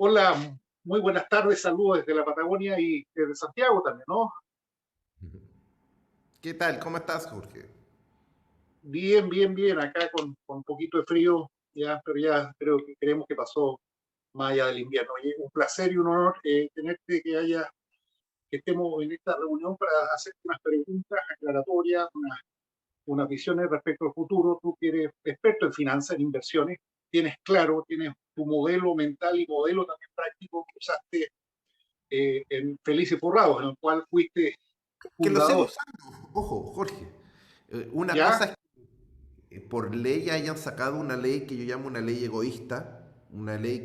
Hola, muy buenas tardes, saludos desde la Patagonia y desde Santiago también, ¿no? ¿Qué tal? ¿Cómo estás, Jorge? Bien, bien, bien, acá con un poquito de frío, ya, pero ya creo que creemos que pasó más allá del invierno. Oye, un placer y un honor tenerte que estemos en esta reunión para hacer unas preguntas aclaratorias, unas visiones respecto al futuro. Tú que eres experto en finanzas, en inversiones, tienes claro, tienes tu modelo mental y modelo también práctico que usaste en Felices Forrados, en el cual fuiste Que lo sigo fundador. usando. Ojo, Jorge. Una cosa ¿Ya? es que por ley hayan sacado una ley que yo llamo una ley egoísta, una ley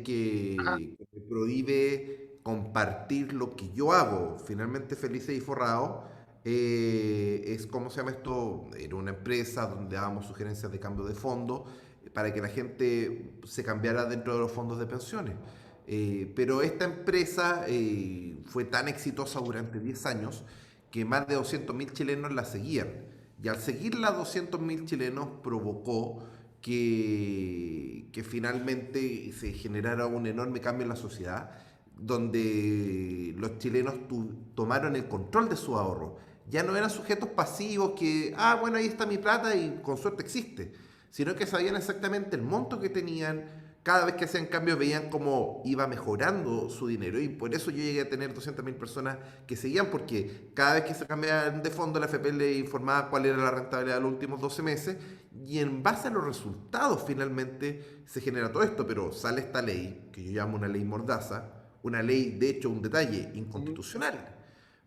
Ajá. que me prohíbe compartir lo que yo hago. Finalmente, Felices y Forrado es, ¿cómo se llama esto? Era una empresa donde dábamos sugerencias de cambio de fondo para que la gente se cambiara dentro de los fondos de pensiones. Pero esta empresa fue tan exitosa durante 10 años que más de 200.000 chilenos la seguían. Y al seguirla 200.000 chilenos provocó que finalmente se generara un enorme cambio en la sociedad, donde los chilenos tomaron el control de su ahorro. Ya no eran sujetos pasivos que, bueno, ahí está mi plata y con suerte existe, sino que sabían exactamente el monto que tenían. Cada vez que hacían cambios veían cómo iba mejorando su dinero y por eso yo llegué a tener 200.000 personas que seguían, porque cada vez que se cambiaban de fondo la FP le informaba cuál era la rentabilidad de los últimos 12 meses y en base a los resultados finalmente se genera todo esto. Pero sale esta ley que yo llamo una ley mordaza, una ley, de hecho, un detalle Ujú. inconstitucional,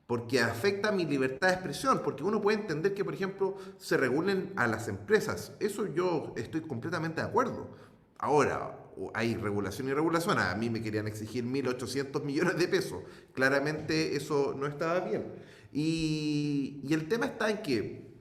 porque afecta a mi libertad de expresión, porque uno puede entender que, por ejemplo, se regulen a las empresas. Eso yo estoy completamente de acuerdo. Ahora, hay regulación y regulación. A mí me querían exigir 1.800 millones de pesos. Claramente eso no estaba bien. Y el tema está en que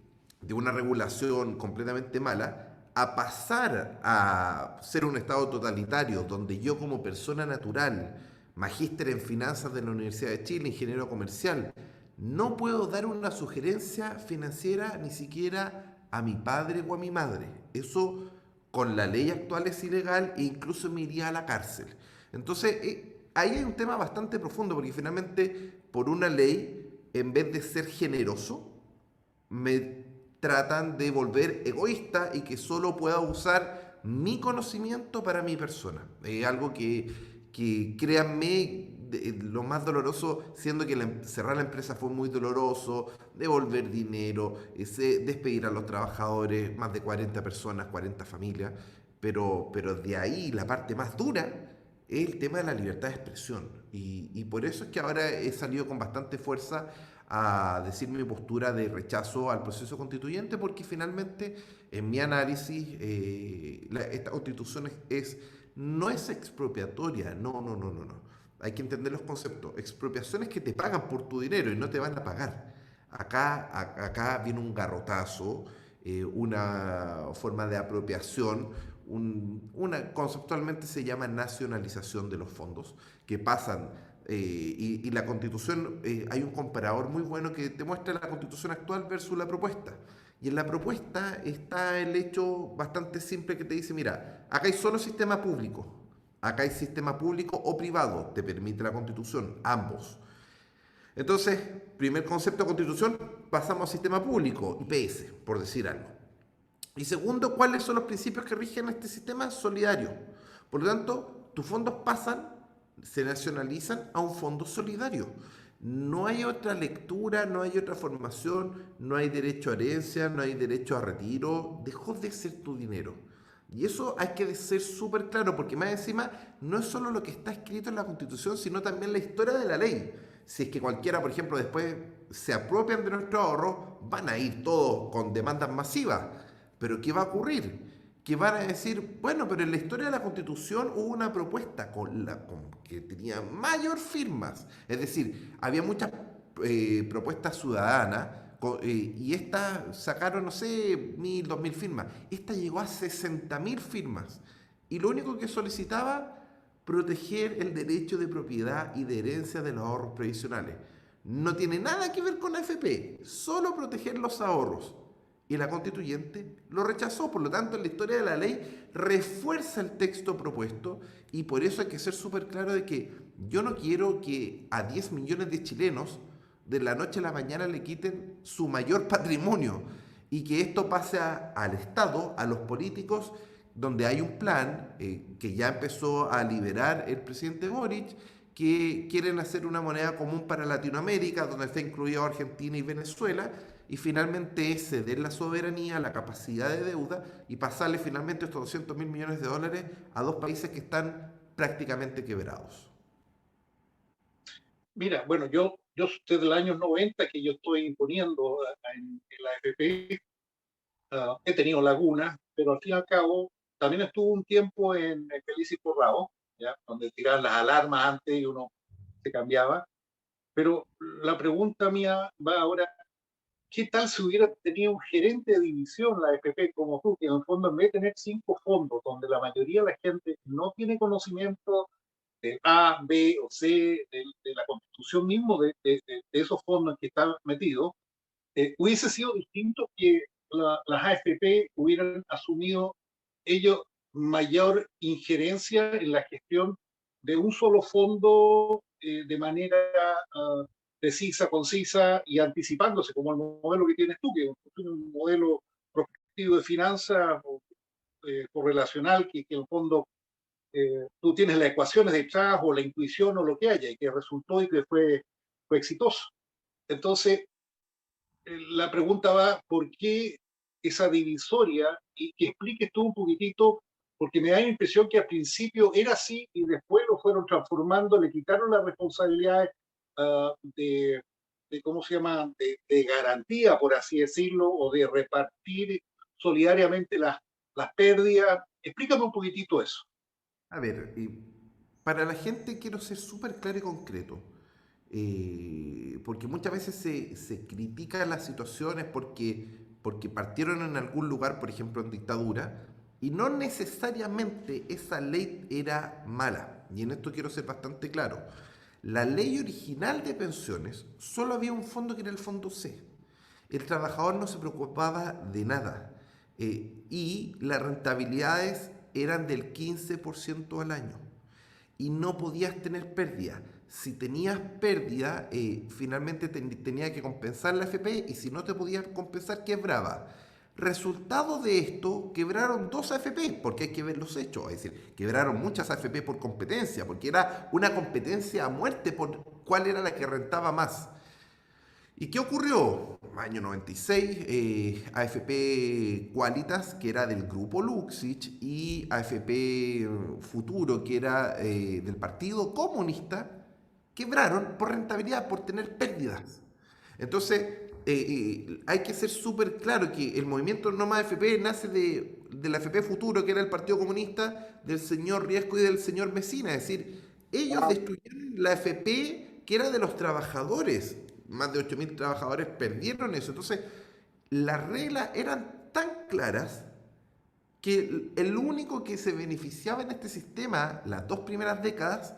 de una regulación completamente mala a pasar a ser un Estado totalitario, donde yo como persona natural, magíster en finanzas de la Universidad de Chile, ingeniero comercial, no puedo dar una sugerencia financiera ni siquiera a mi padre o a mi madre. Eso con la ley actual es ilegal e incluso me iría a la cárcel. Entonces, ahí hay un tema bastante profundo, porque finalmente, por una ley, en vez de ser generoso, me tratan de volver egoísta y que solo pueda usar mi conocimiento para mi persona. Es algo que créanme, lo más doloroso, siendo que cerrar la empresa fue muy doloroso, devolver dinero, despedir a los trabajadores, más de 40 personas, 40 familias, pero de ahí la parte más dura es el tema de la libertad de expresión. Y por eso es que ahora he salido con bastante fuerza a decir mi postura de rechazo al proceso constituyente, porque finalmente, en mi análisis, esta constitución no es expropiatoria, no, no, no, no, no. Hay que entender los conceptos. Expropiación es que te pagan por tu dinero y no te van a pagar. Acá viene un garrotazo, una forma de apropiación, conceptualmente se llama nacionalización de los fondos, que pasan, y la constitución, hay un comparador muy bueno que te muestra la constitución actual versus la propuesta. Y en la propuesta está el hecho bastante simple que te dice, mira, acá hay solo sistema público, acá hay sistema público o privado, te permite la constitución, ambos. Entonces, primer concepto de constitución, pasamos a sistema público, IPS, por decir algo. Y segundo, ¿cuáles son los principios que rigen este sistema solidario? Por lo tanto, tus fondos pasan, se nacionalizan a un fondo solidario. No hay otra lectura, no hay otra formación, no hay derecho a herencia, no hay derecho a retiro, dejó de ser tu dinero. Y eso hay que ser súper claro, porque más encima no es solo lo que está escrito en la Constitución, sino también la historia de la ley. Si es que cualquiera, por ejemplo, después se apropian de nuestro ahorro, van a ir todos con demandas masivas. Pero ¿qué va a ocurrir? Que van a decir, bueno, pero en la historia de la Constitución hubo una propuesta que tenía mayor firmas. Es decir, había muchas propuestas ciudadanas, y estas sacaron, no sé, 1.000, 2.000 firmas. Esta llegó a 60.000 firmas. Y lo único que solicitaba, proteger el derecho de propiedad y de herencia de los ahorros previsionales. No tiene nada que ver con AFP, solo proteger los ahorros. y la constituyente lo rechazó. Por lo tanto, en la historia de la ley refuerza el texto propuesto y por eso hay que ser súper claro de que yo no quiero que a 10 millones de chilenos de la noche a la mañana le quiten su mayor patrimonio y que esto pase al Estado, a los políticos, donde hay un plan que ya empezó a liberar el presidente Boric, que quieren hacer una moneda común para Latinoamérica, donde está incluido Argentina y Venezuela, y finalmente es ceder la soberanía, la capacidad de deuda y pasarle finalmente estos 200 mil millones de dólares a dos países que están prácticamente quebrados. Mira, bueno, yo desde el año 90 que yo estoy imponiendo en la AFP, he tenido lagunas, pero al fin y al cabo también estuvo un tiempo en Feliz y Corrado, ¿ya? Donde tiraban las alarmas antes y uno se cambiaba. Pero la pregunta mía va ahora, ¿qué tal si hubiera tenido un gerente de división la AFP como tú, que en el fondo en vez de tener 5 fondos, donde la mayoría de la gente no tiene conocimiento de A, B o C, de la constitución mismo de esos fondos en que están metidos, hubiese sido distinto que las AFP hubieran asumido ellos mayor injerencia en la gestión de un solo fondo de manera precisa, concisa y anticipándose, como el modelo que tienes tú, que es un modelo prospectivo de finanzas correlacional, que en el fondo tú tienes las ecuaciones detrás o la intuición o lo que haya, y que resultó y que fue exitoso. Entonces, la pregunta va, ¿por qué esa divisoria? Y que expliques tú un poquitito, porque me da la impresión que al principio era así y después lo fueron transformando, le quitaron las responsabilidades ¿cómo se llama?, de garantía, por así decirlo, o de repartir solidariamente las pérdidas. Explícame un poquitito eso. A ver, para la gente quiero ser súper claro y concreto, porque muchas veces se critican las situaciones porque partieron en algún lugar, por ejemplo en dictadura, y no necesariamente esa ley era mala. Y en esto quiero ser bastante claro. La ley original de pensiones solo había un fondo que era el fondo C. El trabajador no se preocupaba de nada y las rentabilidades eran del 15% al año y no podías tener pérdida. Si tenías pérdida, finalmente tenía que compensar la FP y si no te podías compensar, quebraba. Resultado de esto, quebraron dos AFP, porque hay que ver los hechos, es decir, quebraron muchas AFP por competencia, porque era una competencia a muerte por cuál era la que rentaba más. ¿Y qué ocurrió? Año 96, AFP Qualitas, que era del grupo Luxich, y AFP Futuro, que era del Partido Comunista, quebraron por rentabilidad, por tener pérdidas. Entonces, hay que ser súper claro que el movimiento No Más AFP nace de la AFP Futuro, que era el Partido Comunista, del señor Riesco y del señor Mesina. Es decir, ellos destruyeron la AFP que era de los trabajadores. Más de 8.000 trabajadores perdieron eso. Entonces, las reglas eran tan claras que el único que se beneficiaba en este sistema las dos primeras décadas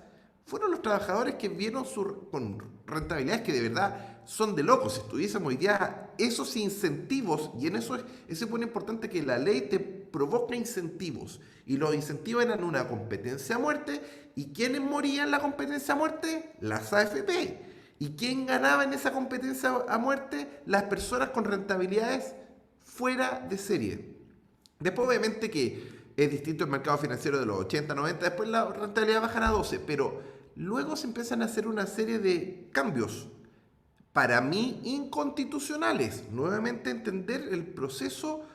fueron los trabajadores que vieron con rentabilidades que de verdad son de locos. Si estuviésemos hoy día esos incentivos, y en eso es muy importante que la ley te provoca incentivos, y los incentivos eran una competencia a muerte, y ¿quiénes morían en la competencia a muerte? Las AFP. ¿Y quién ganaba en esa competencia a muerte? Las personas con rentabilidades fuera de serie. Después obviamente que es distinto el mercado financiero de los 80, 90, después la rentabilidad baja a 12, pero luego se empiezan a hacer una serie de cambios, para mí inconstitucionales. Nuevamente entender el proceso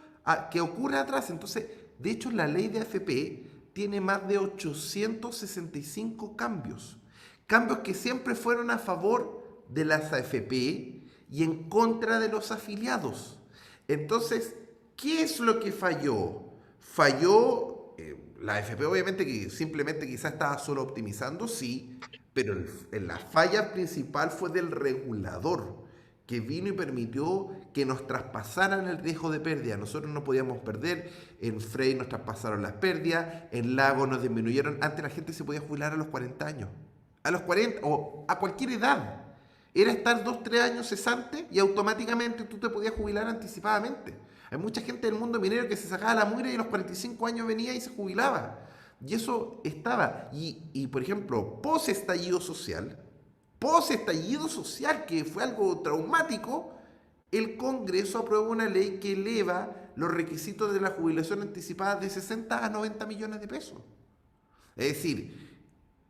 que ocurre atrás. Entonces, de hecho, la ley de AFP tiene más de 865 cambios. Cambios que siempre fueron a favor de las AFP y en contra de los afiliados. Entonces, ¿qué es lo que falló? Falló la AFP, obviamente, que simplemente quizás estaba solo optimizando, sí, pero la falla principal fue del regulador, que vino y permitió que nos traspasaran el riesgo de pérdida. Nosotros no podíamos perder, en Frey nos traspasaron las pérdidas, en Lago nos disminuyeron. Antes la gente se podía jubilar a los 40 años, a los 40 o a cualquier edad. Era estar 2, 3 años cesante y automáticamente tú te podías jubilar anticipadamente. Hay mucha gente del mundo minero que se sacaba la mugre y a los 45 años venía y se jubilaba. Y eso estaba. Y por ejemplo, post estallido social, que fue algo traumático, el Congreso aprueba una ley que eleva los requisitos de la jubilación anticipada de 60 a 90 millones de pesos. Es decir,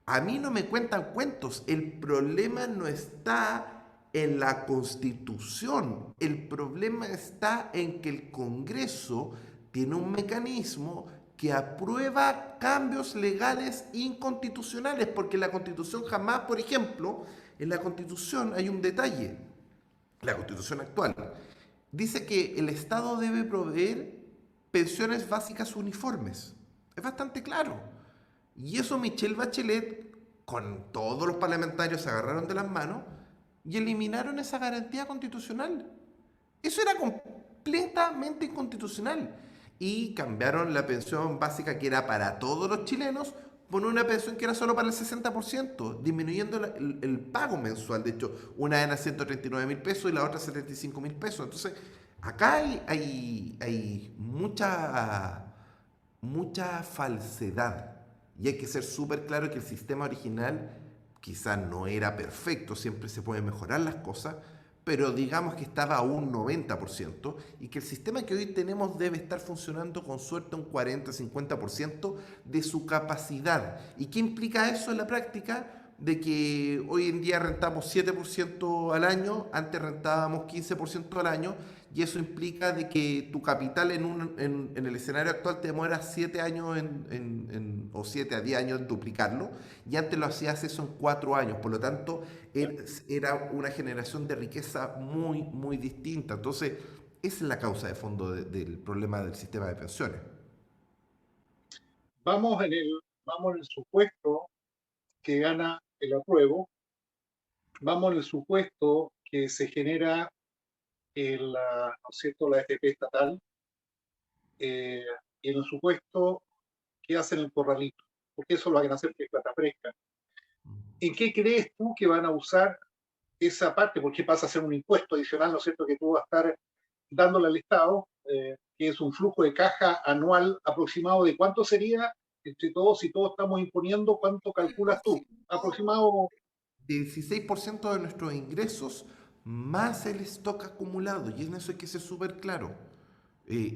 a mí no me cuentan cuentos. El problema no está en la Constitución. El problema está en que el Congreso tiene un mecanismo que aprueba cambios legales inconstitucionales, porque la Constitución jamás, por ejemplo, en la Constitución hay un detalle, la Constitución actual, dice que el Estado debe proveer pensiones básicas uniformes. Es bastante claro. Y eso Michelle Bachelet, con todos los parlamentarios, se agarraron de las manos y eliminaron esa garantía constitucional. Eso era completamente inconstitucional. Y cambiaron la pensión básica que era para todos los chilenos por una pensión que era solo para el 60%, disminuyendo el pago mensual. De hecho, una era 139.000 pesos y la otra 75.000 pesos. Entonces, acá hay mucha falsedad. Y hay que ser súper claro que el sistema original quizás no era perfecto, siempre se pueden mejorar las cosas, pero digamos que estaba a un 90% y que el sistema que hoy tenemos debe estar funcionando con suerte un 40-50% de su capacidad. ¿Y qué implica eso en la práctica? De que hoy en día rentamos 7% al año, antes rentábamos 15% al año, y eso implica de que tu capital en el escenario actual te demora 7 años o 7 a 10 años en duplicarlo, y antes lo hacías eso en 4 años, por lo tanto era una generación de riqueza muy, muy distinta. Entonces, esa es la causa de fondo del problema del sistema de pensiones. Vamos en el supuesto que gana el apruebo, vamos en el supuesto que se genera ¿no es cierto?, la FP estatal, eh, y en el supuesto que hacen el corralito, porque eso lo van a hacer que es plata fresca. ¿En qué crees tú que van a usar esa parte? Porque pasa a ser un impuesto adicional, ¿no es cierto?, que tú vas a estar dándole al Estado, que es un flujo de caja anual aproximado de cuánto sería entre todos, si todos estamos imponiendo, ¿cuánto calculas tú? Aproximado. 16% de nuestros ingresos más el stock acumulado, y en eso hay que ser súper claro.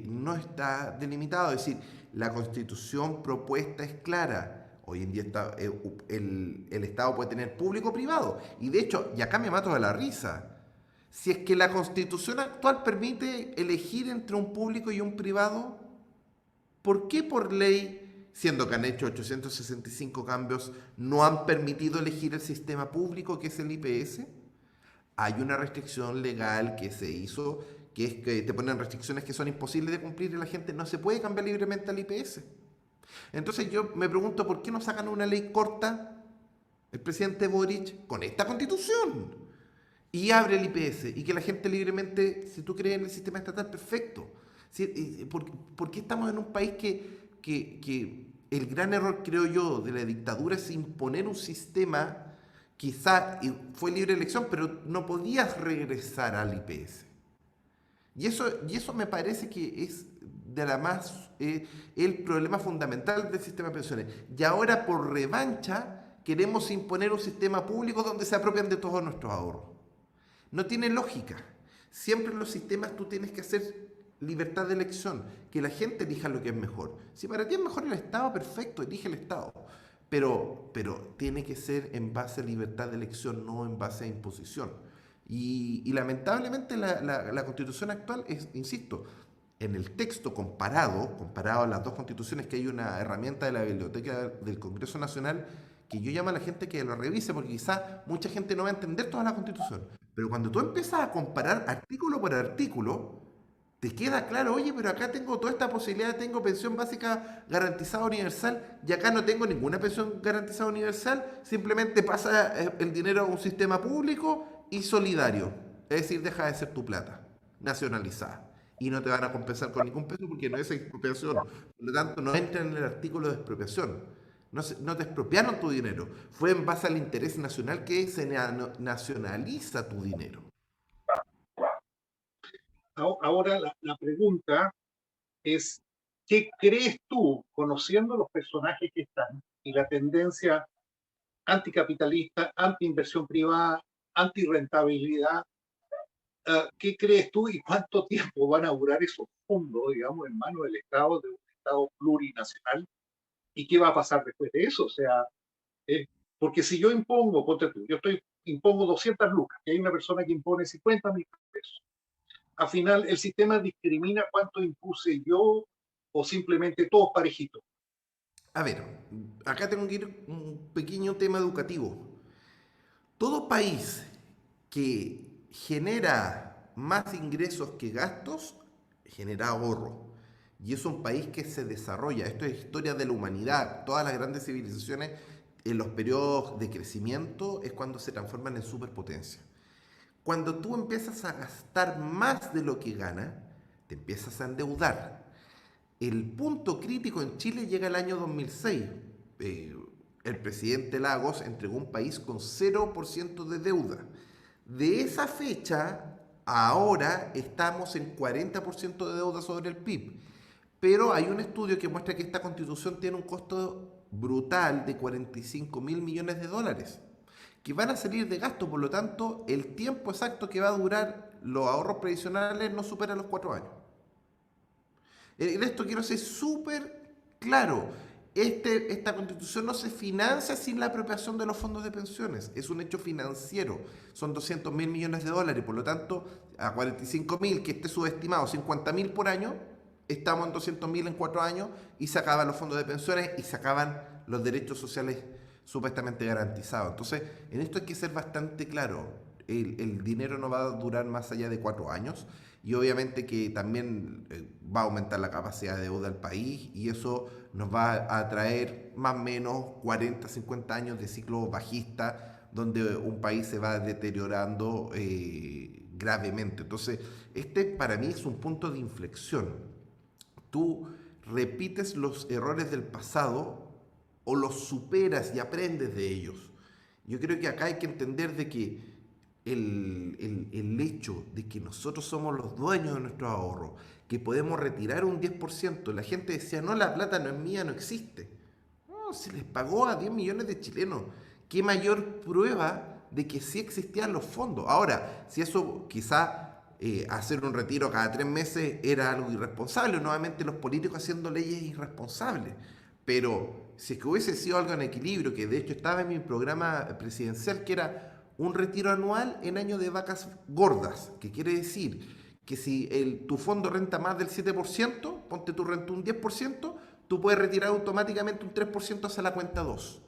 No está delimitado, es decir, la constitución propuesta es clara. Hoy en día el Estado puede tener público o privado, y de hecho, y acá me mato de la risa, si es que la constitución actual permite elegir entre un público y un privado, ¿por qué por ley, siendo que han hecho 865 cambios, no han permitido elegir el sistema público que es el IPS? Hay una restricción legal que se hizo, que es que te ponen restricciones que son imposibles de cumplir y la gente no se puede cambiar libremente al IPS. Entonces yo me pregunto por qué no sacan una ley corta el presidente Boric con esta constitución y abre el IPS y que la gente libremente, si tú crees en el sistema estatal, perfecto. ¿Sí? ¿Por qué estamos en un país que el gran error, creo yo, de la dictadura es imponer un sistema, quizá fue libre elección, pero no podías regresar al IPS? Y eso me parece que es de la más el problema fundamental del sistema de pensiones. Y ahora por revancha queremos imponer un sistema público donde se apropian de todos nuestros ahorros. No tiene lógica. Siempre en los sistemas tú tienes que hacer libertad de elección, que la gente elija lo que es mejor. Si para ti es mejor el Estado, perfecto, elige el Estado. Pero tiene que ser en base a libertad de elección, no en base a imposición. Y lamentablemente la constitución actual es, insisto, en el texto comparado a las dos constituciones, que hay una herramienta de la Biblioteca del Congreso Nacional que yo llamo a la gente que lo revise, porque quizá mucha gente no va a entender toda la constitución. Pero cuando tú empiezas a comparar artículo por artículo, te queda claro, oye, pero acá tengo toda esta posibilidad, tengo pensión básica garantizada universal y acá no tengo ninguna pensión garantizada universal, simplemente pasa el dinero a un sistema público y solidario, es decir, deja de ser tu plata, nacionalizada. Y no te van a compensar con ningún peso porque no es expropiación. Por lo tanto, no entra en el artículo de expropiación. No te expropiaron tu dinero. Fue en base al interés nacional que se nacionaliza tu dinero. Ahora la pregunta es, ¿qué crees tú, conociendo los personajes que están y la tendencia anticapitalista, anti-inversión privada, anti-rentabilidad, qué crees tú y cuánto tiempo van a durar esos fondos, digamos, en manos del Estado, de un Estado plurinacional? ¿Y qué va a pasar después de eso? O sea, eh, porque si yo impongo, ponte tú, impongo 200 lucas y hay una persona que impone 50.000 pesos, al final el sistema discrimina cuánto impuse yo o simplemente todos parejitos. A ver, acá tengo que ir un pequeño tema educativo. Todo país que genera más ingresos que gastos, genera ahorro. Y es un país que se desarrolla. Esto es historia de la humanidad. Todas las grandes civilizaciones, en los periodos de crecimiento, es cuando se transforman en superpotencia. Cuando tú empiezas a gastar más de lo que ganas, te empiezas a endeudar. El punto crítico en Chile llega el año 2006. Eh, el presidente Lagos entregó un país con 0% de deuda. De esa fecha, ahora estamos en 40% de deuda sobre el PIB. Pero hay un estudio que muestra que esta constitución tiene un costo brutal de 45.000 millones de dólares, que van a salir de gasto. Por lo tanto, el tiempo exacto que va a durar los ahorros previsionales no supera los 4 años. En esto quiero ser súper claro. Esta constitución no se financia sin la apropiación de los fondos de pensiones. Es un hecho financiero. Son 200.000 millones de dólares. Por lo tanto, a 45.000, que esté subestimado 50.000 por año, estamos en 200.000 en 4 años y se acaban los fondos de pensiones y se acaban los derechos sociales supuestamente garantizados. Entonces, en esto hay que ser bastante claro. El dinero no va a durar más allá de 4 años y obviamente que también va a aumentar la capacidad de deuda del país y eso nos va a traer más o menos 40, 50 años de ciclo bajista donde un país se va deteriorando gravemente. Entonces, este para mí es un punto de inflexión. Tú repites los errores del pasado o los superas y aprendes de ellos. Yo creo que acá hay que entender de que el hecho de que nosotros somos los dueños de nuestro ahorro, que podemos retirar un 10%, la gente decía, no, la plata no es mía, no existe. No, se les pagó a 10 millones de chilenos. ¿Qué mayor prueba de que sí existían los fondos? Ahora, si eso quizá hacer un retiro cada 3 meses era algo irresponsable, nuevamente los políticos haciendo leyes irresponsables. Pero si es que hubiese sido algo en equilibrio, que de hecho estaba en mi programa presidencial, que era un retiro anual en año de vacas gordas, que quiere decir que si tu fondo renta más del 7%, ponte tu renta un 10%, tú puedes retirar automáticamente un 3% hacia la cuenta 2.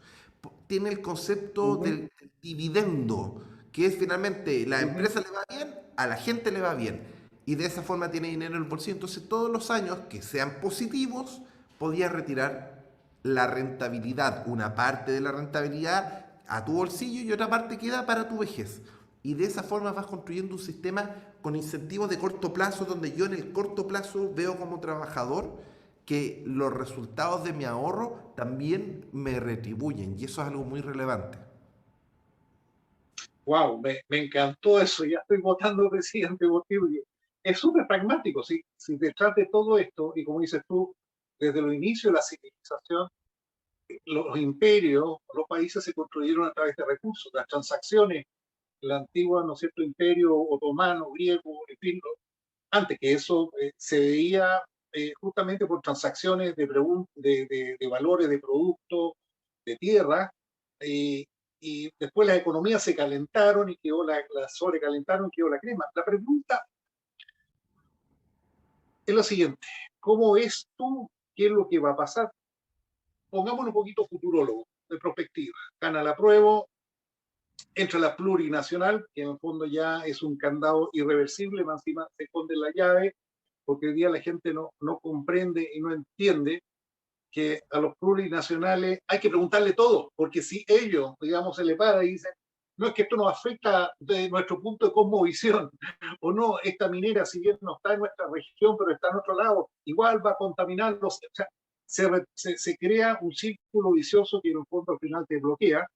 Tiene el concepto Uh -huh, del dividendo, que es finalmente la uh -huh. empresa le va bien, a la gente le va bien. Y de esa forma tiene dinero en el bolsillo. Entonces todos los años que sean positivos, podías retirar la rentabilidad, una parte de la rentabilidad a tu bolsillo y otra parte queda para tu vejez. Y de esa forma vas construyendo un sistema con incentivos de corto plazo, donde yo en el corto plazo veo como trabajador que los resultados de mi ahorro también me retribuyen. Y eso es algo muy relevante. Wow, me encantó eso. Ya estoy votando presidente Bottiglio. Es súper pragmático. Si detrás de todo esto, y como dices tú, desde los inicios de la civilización, los imperios, los países se construyeron a través de recursos, las transacciones, la antigua, ¿no es cierto?, imperio otomano, griego, en fin, antes que eso se veía justamente por transacciones de valores de productos, de tierra, eh, y después las economías se calentaron y quedó la sobrecalentaron y quedó la crema. La pregunta es la siguiente: ¿cómo ves tú qué es lo que va a pasar? Pongámonos un poquito futurólogo, de perspectiva. Gana la prueba, entra la plurinacional, que en el fondo ya es un candado irreversible, más encima se esconde la llave, porque hoy día la gente no comprende y no entiende que a los plurinacionales hay que preguntarle todo, porque si ellos, digamos, se le para y dicen, no es que esto nos afecta de nuestro punto de cosmovisión, o no, esta minera, si bien no está en nuestra región, pero está en otro lado, igual va a contaminarlos. O sea, se crea un círculo vicioso que en el fondo al final te bloquea,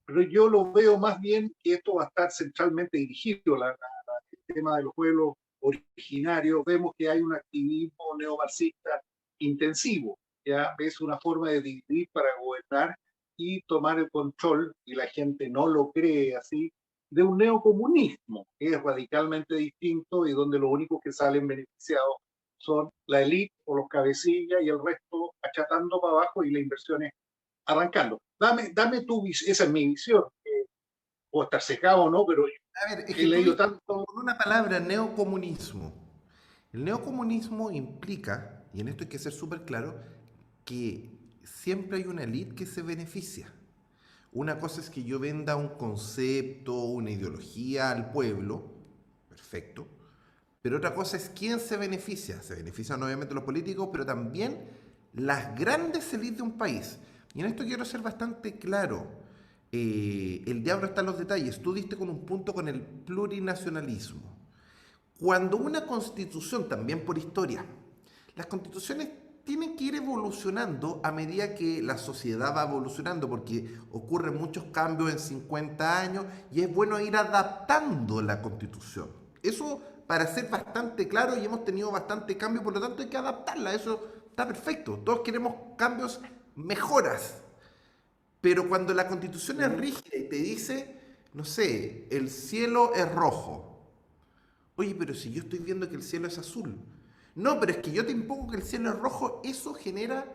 pero yo lo veo más bien que esto va a estar centralmente dirigido, el tema de los pueblos originarios, vemos que hay un activismo neomarxista intensivo. Ya es una forma de dividir para gobernar y tomar el control, y la gente no lo cree así, de un neocomunismo que es radicalmente distinto y donde los únicos que salen beneficiados son la élite o los cabecillas y el resto achatando para abajo y las inversiones arrancando. Dame tu visión, esa es mi visión, puedo estar secado o no, pero A ver, es he que tú leído dijiste tanto. con una palabra, neocomunismo. El neocomunismo implica, y en esto hay que ser súper claro, que siempre hay una élite que se beneficia. Una cosa es que yo venda un concepto, una ideología al pueblo, perfecto, pero otra cosa es quién se beneficia. Se benefician obviamente los políticos, pero también las grandes élites de un país. Y en esto quiero ser bastante claro. El diablo está en los detalles. Tú diste con un punto con el plurinacionalismo. Cuando una constitución, también por historia, las constituciones tienen que ir evolucionando a medida que la sociedad va evolucionando, porque ocurren muchos cambios en 50 años y es bueno ir adaptando la constitución. Eso para ser bastante claro, y hemos tenido bastante cambio, por lo tanto hay que adaptarla, eso está perfecto. Todos queremos cambios, mejoras, pero cuando la constitución es rígida y te dice, no sé, el cielo es rojo. Oye, pero si yo estoy viendo que el cielo es azul. No, pero es que yo te impongo que el cielo es rojo. Eso genera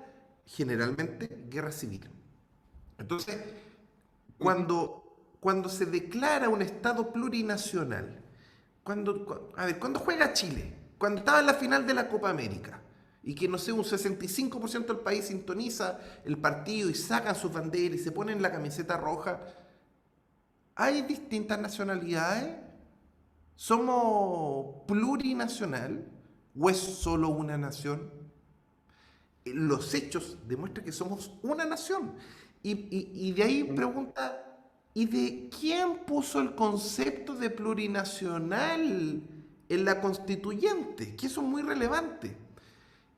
generalmente guerra civil. Entonces, cuando se declara un Estado plurinacional, a ver, cuando juega Chile, cuando estaba en la final de la Copa América, y que no sé, un 65% del país sintoniza el partido y sacan sus banderas y se ponen la camiseta roja, hay distintas nacionalidades. ¿Somos plurinacional o es solo una nación? Los hechos demuestran que somos una nación. Y de ahí pregunta, ¿y de quién puso el concepto de plurinacional en la constituyente? Que eso es muy relevante.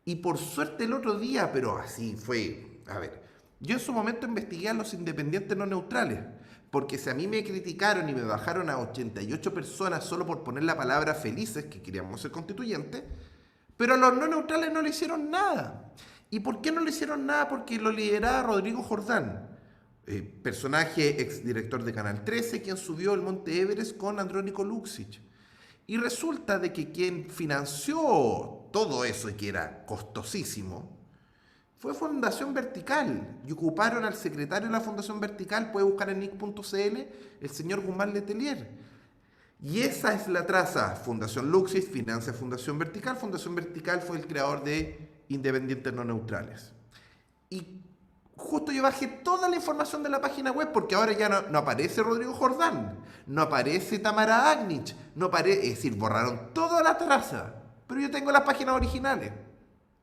Y por suerte el otro día, pero así fue, a ver, yo en su momento investigué a los independientes no neutrales, porque si a mí me criticaron y me bajaron a 88 personas solo por poner la palabra felices, que queríamos ser constituyentes, pero a los no neutrales no le hicieron nada. ¿Y por qué no le hicieron nada? Porque lo lideraba Rodrigo Jordán, personaje exdirector de Canal 13, quien subió el Monte Everest con Andrónico Luksic. Y resulta de que quien financió todo eso y que era costosísimo fue Fundación Vertical. Y ocuparon al secretario de la Fundación Vertical, puede buscar en nick.cl, el señor Guzmán Letelier. Y esa es la traza. Fundación Luxis financia Fundación Vertical. Fundación Vertical fue el creador de Independientes No Neutrales. Y justo yo bajé toda la información de la página web porque ahora ya no aparece Rodrigo Jordán, no aparece Tamara Agnich, no aparece, es decir, borraron toda la traza. Pero yo tengo las páginas originales.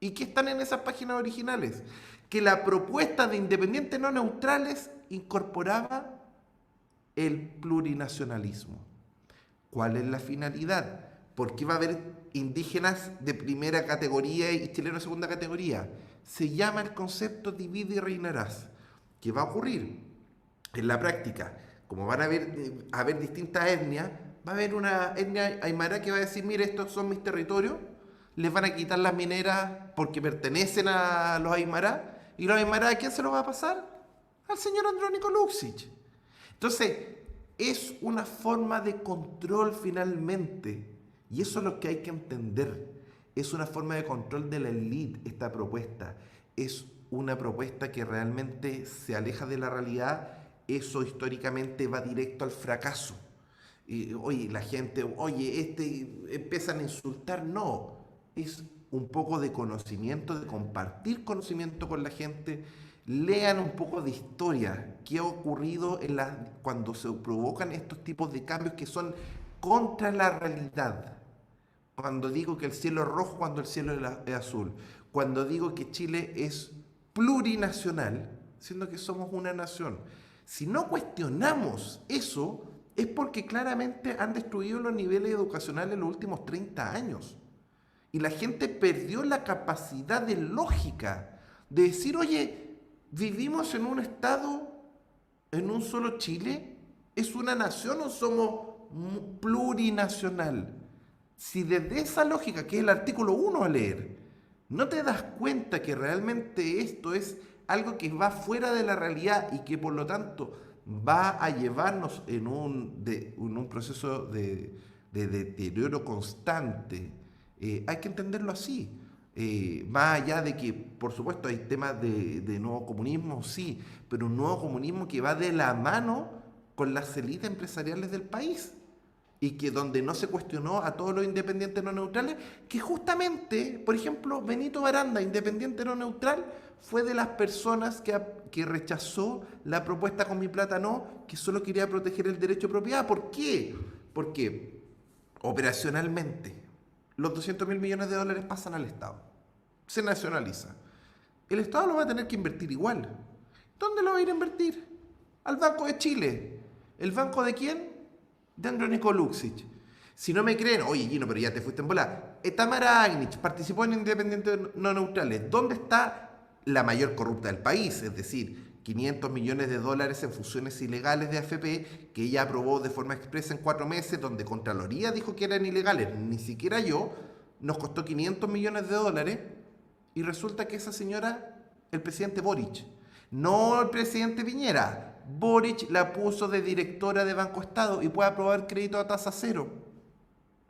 ¿Y qué están en esas páginas originales? Que la propuesta de Independientes No Neutrales incorporaba el plurinacionalismo. ¿Cuál es la finalidad? ¿Por qué va a haber indígenas de primera categoría y chilenos de segunda categoría? Se llama el concepto divide y reinarás. ¿Qué va a ocurrir? En la práctica, como van a haber distintas etnias, va a haber una etnia aymara que va a decir, mire, estos son mis territorios, les van a quitar las mineras porque pertenecen a los aymara, y los aymara, ¿a quién se los va a pasar? Al señor Andrónico Luksic. Entonces, es una forma de control finalmente. Y eso es lo que hay que entender. Es una forma de control de la élite esta propuesta. Es una propuesta que realmente se aleja de la realidad. Eso históricamente va directo al fracaso. Oye, la gente, oye, empiezan a insultar. No, es un poco de conocimiento, de compartir conocimiento con la gente. Lean un poco de historia, qué ha ocurrido cuando se provocan estos tipos de cambios que son contra la realidad. Cuando digo que el cielo es rojo, cuando el cielo es azul. Cuando digo que Chile es plurinacional, siendo que somos una nación. Si no cuestionamos eso, es porque claramente han destruido los niveles educacionales en los últimos 30 años. Y la gente perdió la capacidad de lógica, de decir, oye, vivimos en un estado, en un solo Chile, ¿es una nación o somos plurinacional? Si desde esa lógica, que es el artículo 1 a leer, no te das cuenta que realmente esto es algo que va fuera de la realidad y que por lo tanto va a llevarnos en un proceso de deterioro constante, hay que entenderlo así. Más allá de que, por supuesto, hay temas de nuevo comunismo, sí, pero un nuevo comunismo que va de la mano con las élites empresariales del país y que donde no se cuestionó a todos los independientes no neutrales, que justamente, por ejemplo, Benito Baranda, independiente no neutral, fue de las personas que rechazó la propuesta con mi plata no, que solo quería proteger el derecho de propiedad. ¿Por qué? Porque operacionalmente los 200.000 millones de dólares pasan al Estado, se nacionaliza. El Estado lo va a tener que invertir igual. ¿Dónde lo va a ir a invertir? Al Banco de Chile. ¿El banco de quién? De Andrónico Luxic. Si no me creen, oye Gino, pero ya te fuiste en bola. Tamara Agnich participó en Independientes No Neutrales. ¿Dónde está la mayor corrupta del país? Es decir, 500 millones de dólares en fusiones ilegales de AFP que ella aprobó de forma expresa en 4 meses, donde Contraloría dijo que eran ilegales. Ni siquiera yo. Nos costó 500 millones de dólares y resulta que esa señora, el presidente Boric, no el presidente Piñera, Boric la puso de directora de Banco Estado y puede aprobar crédito a tasa cero.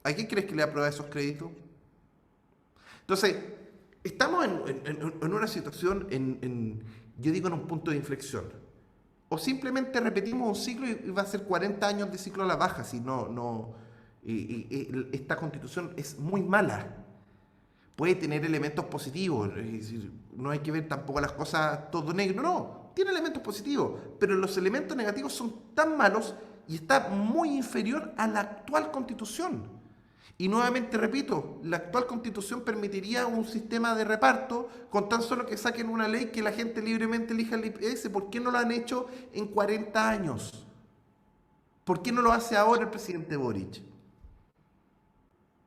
¿A quién crees que le aprueba esos créditos? Entonces, estamos en una situación, yo digo, en un punto de inflexión. O simplemente repetimos un ciclo y va a ser 40 años de ciclo a la baja, si esta constitución es muy mala. Puede tener elementos positivos, es decir, no hay que ver tampoco las cosas todo negro, no, tiene elementos positivos, pero los elementos negativos son tan malos y está muy inferior a la actual constitución. Y nuevamente repito, la actual constitución permitiría un sistema de reparto con tan solo que saquen una ley que la gente libremente elija el IPS. ¿Por qué no lo han hecho en 40 años? ¿Por qué no lo hace ahora el presidente Boric?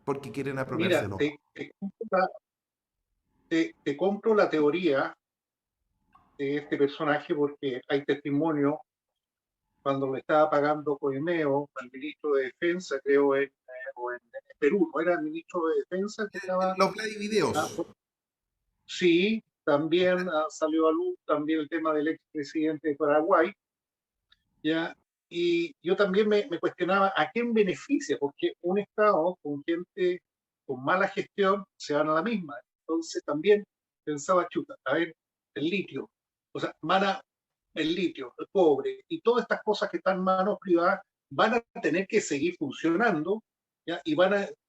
Porque quieren Mira, apropiárselo. te compro la teoría de este personaje porque hay testimonio cuando le estaba pagando Coimeo al ministro de Defensa, creo, o en Perú, ¿no era el ministro de Defensa que estaba? Los Ah, videos. sí, también salió a luz también el tema del expresidente de Paraguay, ¿ya? Y yo también me cuestionaba a quién beneficia, porque un Estado con gente con mala gestión se van a la misma. Entonces también pensaba, chuta, a ver, el litio, o sea, el litio, el cobre y todas estas cosas que están en manos privadas van a tener que seguir funcionando, ¿ya? Y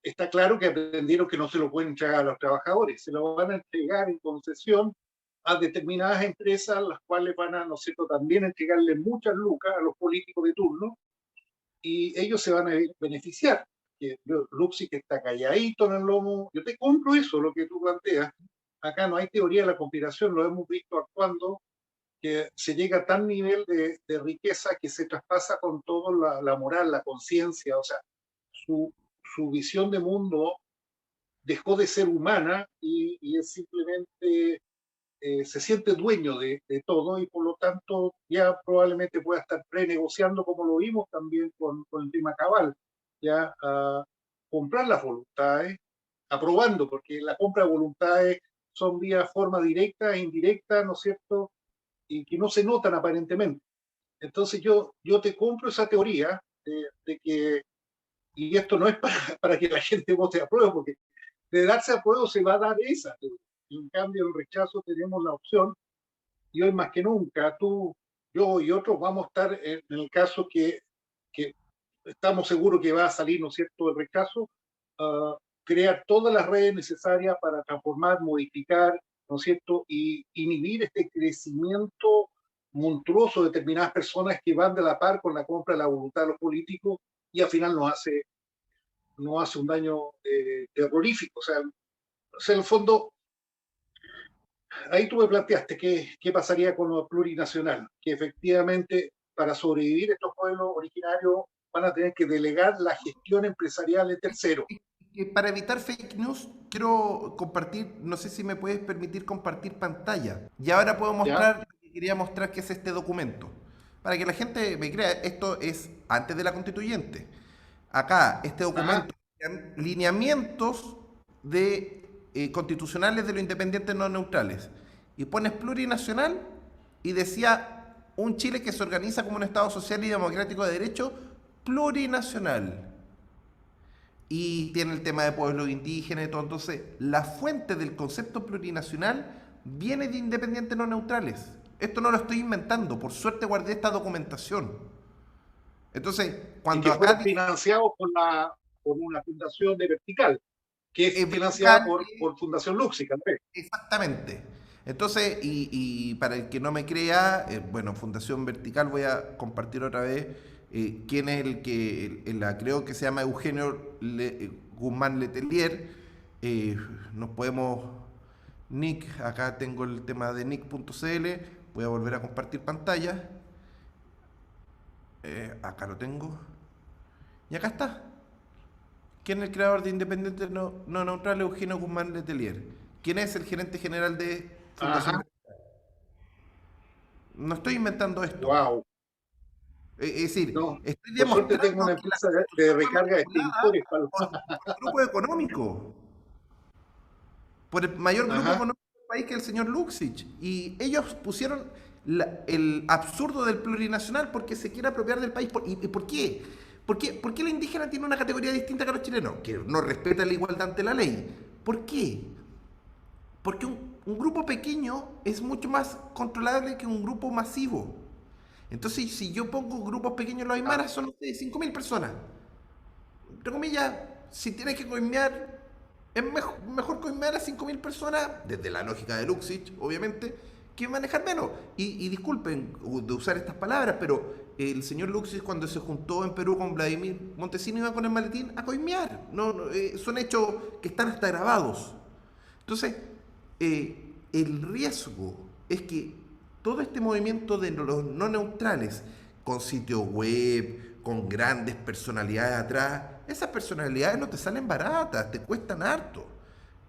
está claro que aprendieron que no se lo pueden entregar a los trabajadores, se lo van a entregar en concesión a determinadas empresas, las cuales van a, ¿no es cierto?, también entregarle muchas lucas a los políticos de turno y ellos se van a beneficiar. Que Luxi que está calladito en el lomo, yo te compro eso, lo que tú planteas. Acá no hay teoría de la conspiración, lo hemos visto actuando, que se llega a tal nivel de riqueza que se traspasa con todo la moral, la conciencia, o sea, su, su visión de mundo dejó de ser humana y es simplemente se siente dueño de todo y por lo tanto ya probablemente pueda estar prenegociando como lo vimos también con el tema cabal, ya comprar las voluntades, aprobando, porque la compra de voluntades son vía forma directa e indirecta, ¿no es cierto? Y que no se notan aparentemente. Entonces yo te compro esa teoría de que, y esto no es para que la gente vote a prueba, porque de darse a prueba se va a dar esa teoría. Y en cambio, el rechazo tenemos la opción y hoy más que nunca, tú, yo y otros vamos a estar en el caso que estamos seguros que va a salir, ¿no es cierto?, el rechazo, crear todas las redes necesarias para transformar, modificar, ¿no es cierto?, y inhibir este crecimiento monstruoso de determinadas personas que van de la par con la compra de la voluntad de los políticos y al final nos hace un daño terrorífico. O sea, en el fondo, ahí tú me planteaste qué pasaría con lo plurinacional, que efectivamente para sobrevivir estos pueblos originarios van a tener que delegar la gestión empresarial en terceros. Para evitar fake news, quiero compartir, no sé si me puedes permitir compartir pantalla. Y ahora puedo ¿Ya? mostrar lo que quería mostrar, que es este documento. Para que la gente me crea, esto es antes de la constituyente. Acá, este Ajá, documento lineamientos constitucionales de los independientes no neutrales. Y pones plurinacional y decía un Chile que se organiza como un Estado social y democrático de derecho plurinacional. Y tiene el tema de pueblos indígenas y todo. Entonces, la fuente del concepto plurinacional viene de independientes no neutrales. Esto no lo estoy inventando, por suerte guardé esta documentación. Entonces, Y cuando que acá fueron dice financiados por una fundación de Vertical, que es financiada vertical, por Fundación Luxic, Andrés. exactamente. Entonces, y para el que no me crea, bueno, Fundación Vertical, voy a compartir otra vez quién es el que la creo que se llama Eugenio Guzmán Letelier. Nos podemos, Nick, acá tengo el tema de nick.cl, voy a volver a compartir pantalla. Acá lo tengo. Y acá está. ¿Quién es el creador de Independiente no Neutral? Eugenio Guzmán Letelier. ¿Quién es el gerente general de Fundación Ajá, Vertical? No estoy inventando esto. wow. Es decir, No, estoy por suerte tengo demostrando una que la empresa de constitución fue recarga de manipulada extintores. por un grupo económico, por el mayor grupo Ajá, económico del país que el señor Luxich. Y ellos pusieron el absurdo del plurinacional porque se quiere apropiar del país. ¿Y por qué? ¿Por qué la indígena tiene una categoría distinta que los chilenos? Que no respeta la igualdad ante la ley. ¿Por qué? Porque un grupo pequeño es mucho más controlable que un grupo masivo. Entonces, si yo pongo grupos pequeños en los ah, Aymaras, son de 5.000 personas. Entre comillas, si tienes que coimear, es mejor coimear a 5.000 personas, desde la lógica de Luxich, obviamente, que manejar menos. Y disculpen de usar estas palabras, pero el señor Luxich cuando se juntó en Perú con Vladimir Montesino iba con el maletín a coimear. Son hechos que están hasta grabados. Entonces, el riesgo es que todo este movimiento de los no neutrales, con sitio web, con grandes personalidades atrás, esas personalidades no te salen baratas, te cuestan harto.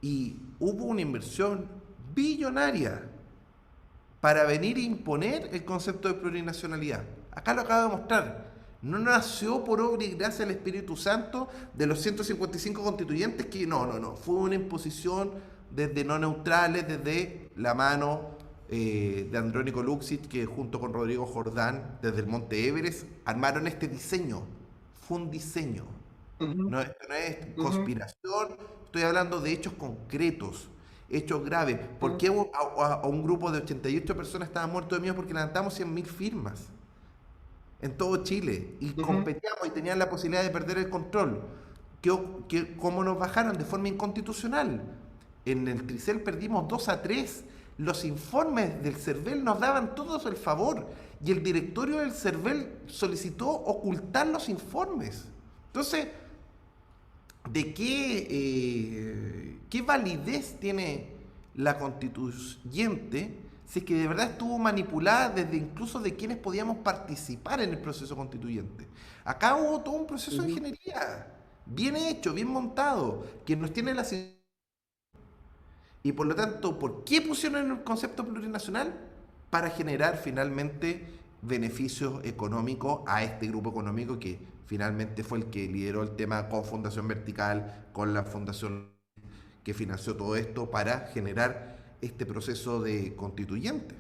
Y hubo una inversión billonaria para venir a imponer el concepto de plurinacionalidad. Acá lo acabo de mostrar. No nació por obra y gracia del Espíritu Santo de los 155 constituyentes que no. Fue una imposición desde no neutrales, desde la mano de Andrónico Luxich, que junto con Rodrigo Jordán, desde el Monte Everest, armaron este diseño. Fue un diseño. ujú, No, esto no es ujú, conspiración, estoy hablando de hechos concretos, hechos graves. ¿Por ujú, qué a un grupo de 88 personas estaba muerto de miedo? Porque levantamos 100.000 firmas en todo Chile y ujú. competíamos y tenían la posibilidad de perder el control. ¿Cómo nos bajaron? De forma inconstitucional. En el Tricel perdimos 2-3. Los informes del CERVEL nos daban todos el favor y el directorio del CERVEL solicitó ocultar los informes. Entonces, ¿qué validez tiene la constituyente si es que de verdad estuvo manipulada desde incluso de quienes podíamos participar en el proceso constituyente? Acá hubo todo un proceso de Ujú. ingeniería, bien hecho, bien montado, que nos tiene la... Y por lo tanto, ¿por qué pusieron el concepto plurinacional? Para generar finalmente beneficios económicos a este grupo económico que finalmente fue el que lideró el tema con Fundación Vertical, con la fundación que financió todo esto para generar este proceso de constituyente.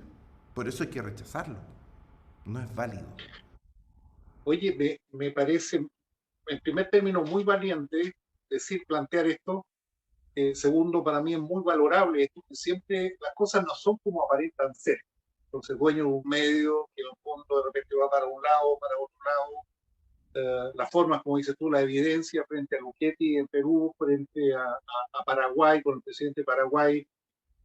Por eso hay que rechazarlo. No es válido. Oye, me parece, en primer término, muy valiente decir, plantear esto. Segundo, para mí es muy valorable esto, que siempre las cosas no son como aparentan ser. Entonces, dueño de un medio que en el fondo de repente va para un lado, para otro lado, las formas, como dices tú, la evidencia frente a Luchetti en Perú, frente a Paraguay, con el presidente de Paraguay,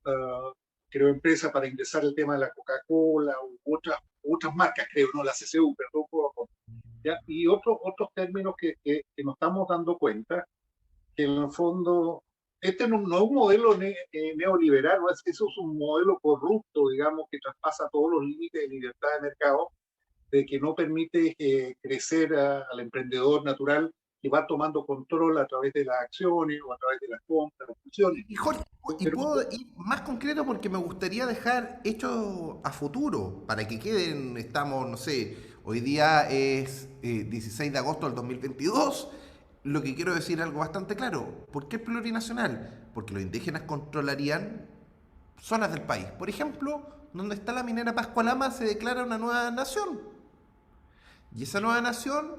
uh, creó empresa para ingresar el tema de la Coca-Cola u otras marcas, creo, no la CCU, perdón, ¿ya? Y otros términos que nos estamos dando cuenta, que en el fondo este no es un modelo neoliberal, no es, eso es un modelo corrupto, digamos, que traspasa todos los límites de libertad de mercado, de que no permite crecer al emprendedor natural que va tomando control a través de las acciones o a través de las compras, las fusiones. Y Jorge, y Pero, puedo ir más concreto porque me gustaría dejar hechos a futuro, para que queden, estamos, no sé, hoy día es 16 de agosto del 2022, lo que quiero decir es algo bastante claro. ¿Por qué es plurinacional? Porque los indígenas controlarían zonas del país. Por ejemplo, donde está la minera Pascualama se declara una nueva nación. Y esa nueva nación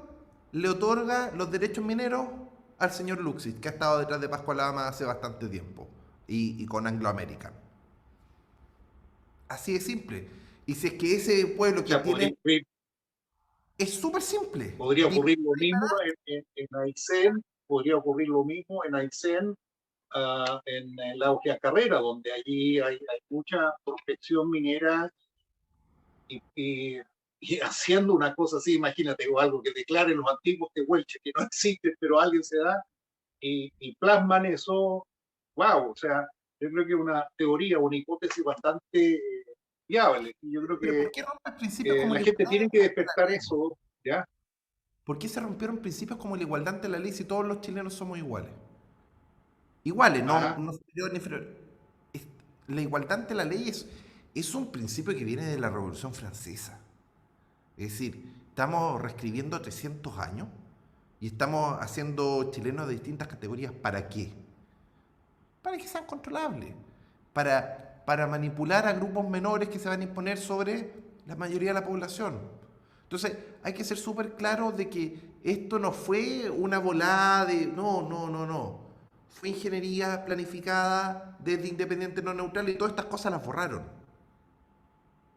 le otorga los derechos mineros al señor Luxit, que ha estado detrás de Pascualama hace bastante tiempo. Y con Anglo American. Así de simple. Y si es que ese pueblo O que sea, tiene... Es súper simple. podría ocurrir lo mismo en Aysén, podría ocurrir lo mismo en Aysén, en la Augia Carrera, donde allí hay mucha prospección minera y, y haciendo una cosa así, imagínate, o algo que declaren los antiguos tehuelches que no existen, pero alguien se da y plasman eso, wow, o sea, yo creo que es una teoría, una hipótesis bastante viable. Y yo creo Pero que ¿por qué rompen principios como la la gente igualdad tiene que ante la despertar ley? eso, ¿ya? ¿Por qué se rompieron principios como la igualdad ante la ley si todos los chilenos somos iguales? Iguales, no, Ajá. no superior ni inferior. Es- La igualdad ante la ley es un principio que viene de la Revolución Francesa. Es decir, estamos reescribiendo 300 años y estamos haciendo chilenos de distintas categorías. ¿Para qué? Para que sean controlables. Para manipular a grupos menores que se van a imponer sobre la mayoría de la población. Entonces, hay que ser súper claro de que esto no fue una volada de... No, no, no, no. Fue ingeniería planificada desde Independiente No Neutral y todas estas cosas las borraron.